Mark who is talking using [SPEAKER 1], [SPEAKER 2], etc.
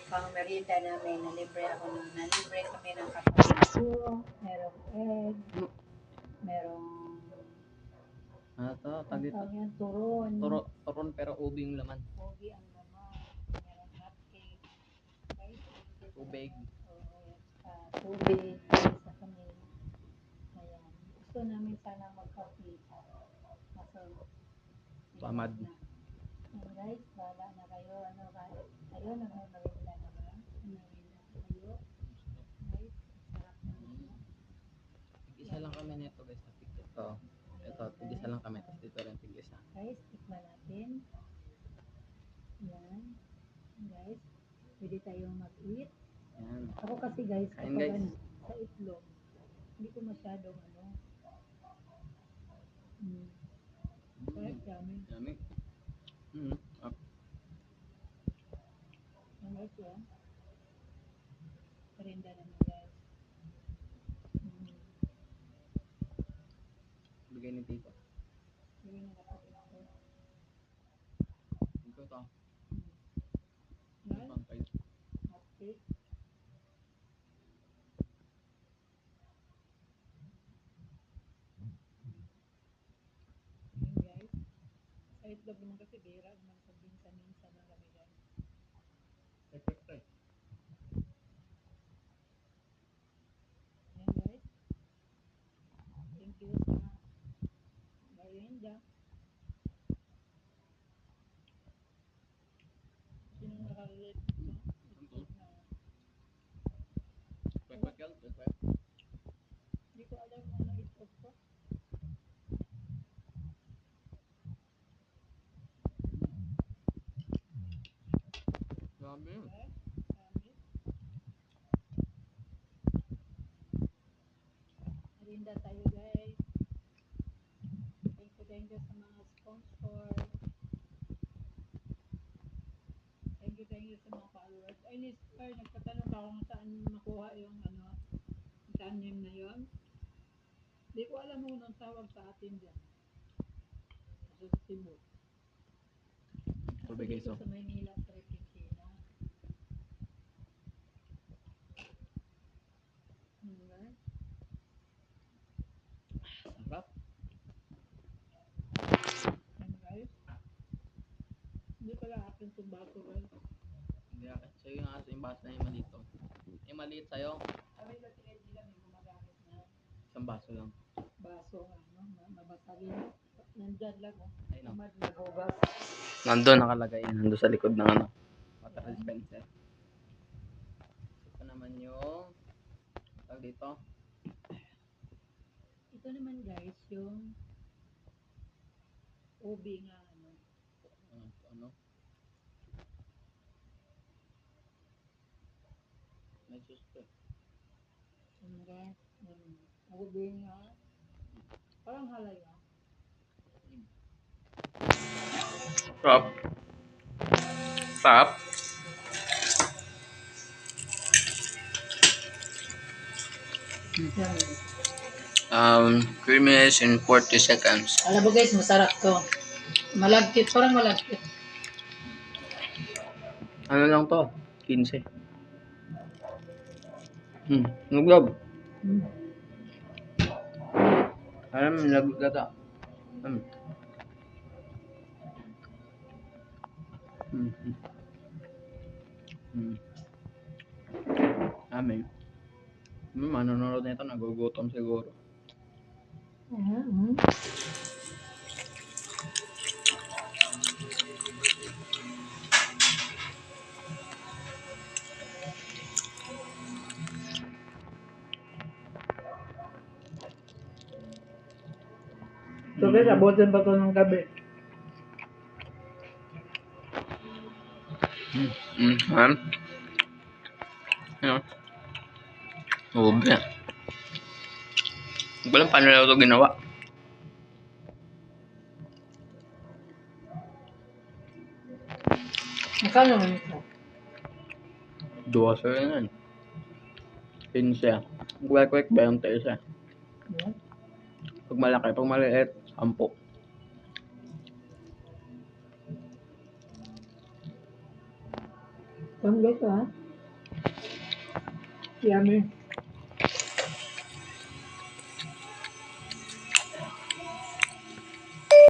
[SPEAKER 1] pang merienda namin, nalibre kami ng kapatid. Merong egg, merong
[SPEAKER 2] Ano to? Tag dito?
[SPEAKER 1] yan, turon.
[SPEAKER 2] Turon pero ubi yung laman.
[SPEAKER 1] Pogi ang laman. Merong hot cake. Guys,
[SPEAKER 2] Tubig.
[SPEAKER 1] Oo, tubig. Isa kami. Ayan. Gusto namin sana magkape. Kaso,
[SPEAKER 2] Tamad.
[SPEAKER 1] Ayan guys, bahala na kayo. Ayun, nagmamarinda na ba? Nagmamarinda na kayo. Guys, sarap naman.
[SPEAKER 2] Tig-isa lang kami nito guys. Ito, tig-isa lang kami. Tapos dito rin tig-isa.
[SPEAKER 1] Guys, tikman natin. Yan. Guys, pwede tayong mag-eat.
[SPEAKER 2] Yan.
[SPEAKER 1] Ako kasi guys,
[SPEAKER 2] Kain,
[SPEAKER 1] kapag
[SPEAKER 2] guys.
[SPEAKER 1] sa itlog, hindi ko masyadong Correct, yummy.
[SPEAKER 2] Yummy.
[SPEAKER 1] Ang guys, yun. Parinda naman guys.
[SPEAKER 2] Bigay ni Tito.
[SPEAKER 1] Bigay na kapatid ko.
[SPEAKER 2] Ito to.
[SPEAKER 1] Guys,
[SPEAKER 2] Pampay.
[SPEAKER 1] hot cake. Yun guys. Sa itlog naman kasi bira naman sa minsan-minsan na kami guys. Ayan guys. Thank you sa merienda. Sino nakarelate ito? Itlog na.
[SPEAKER 2] Kwek-kwek yan. Kwek-kwek.
[SPEAKER 1] Hindi ko alam kung ano itlog ko.
[SPEAKER 2] Yummy.
[SPEAKER 1] Guys, yummy. Merienda tayo guys. Thank you sa mga sponsor. Thank you sa mga followers. Ay, Lister, nagtatanong ka kung saan makuha yung tanim na yon. Hindi ko alam kung anong tawag sa atin dyan. Sa Cebu.
[SPEAKER 2] Tubig
[SPEAKER 1] Kasi dito
[SPEAKER 2] guys.
[SPEAKER 1] sa Maynila, sa Repentina. Guys.
[SPEAKER 2] Sarap.
[SPEAKER 1] Guys. Hindi pala akin itong baso guys.
[SPEAKER 2] Hindi akin. Sa'yo yung aso yung baso na yung maliit to. Yung maliit sa'yo.
[SPEAKER 1] Kami ba nila may gumagamit na
[SPEAKER 2] Isang baso lang.
[SPEAKER 1] baso, mabasagin. Nandyan lang,
[SPEAKER 2] Ay no.
[SPEAKER 1] Tamad na bugas.
[SPEAKER 2] Nandun nakalagay yan. Nandun sa likod ng water dispenser. Ito naman yung tawag dito.
[SPEAKER 1] Ito naman guys, yung ubi nga
[SPEAKER 2] Ano? May susto.
[SPEAKER 1] guys, ubi nga. Parang halaya.
[SPEAKER 2] Sarap. Sarap. Creaminess in 40 seconds.
[SPEAKER 1] Alam mo guys, masarap to. Malagkit, parang malagkit.
[SPEAKER 2] Ano lang to? 15. Nuglog. Alam, nilagog ka to. Amin. Manonood nito, nagugutom siguro.
[SPEAKER 1] So guys, abutin pa to ng gabi.
[SPEAKER 2] Ano? Ubi. Hindi ko alam paano lang ito ginawa.
[SPEAKER 1] Magkano naman ito?
[SPEAKER 2] 12 yan. 15. Kwek-kwek, 20 isa. Pag malaki, pag maliit, 10.
[SPEAKER 1] Panggay ka, ha? Yummy.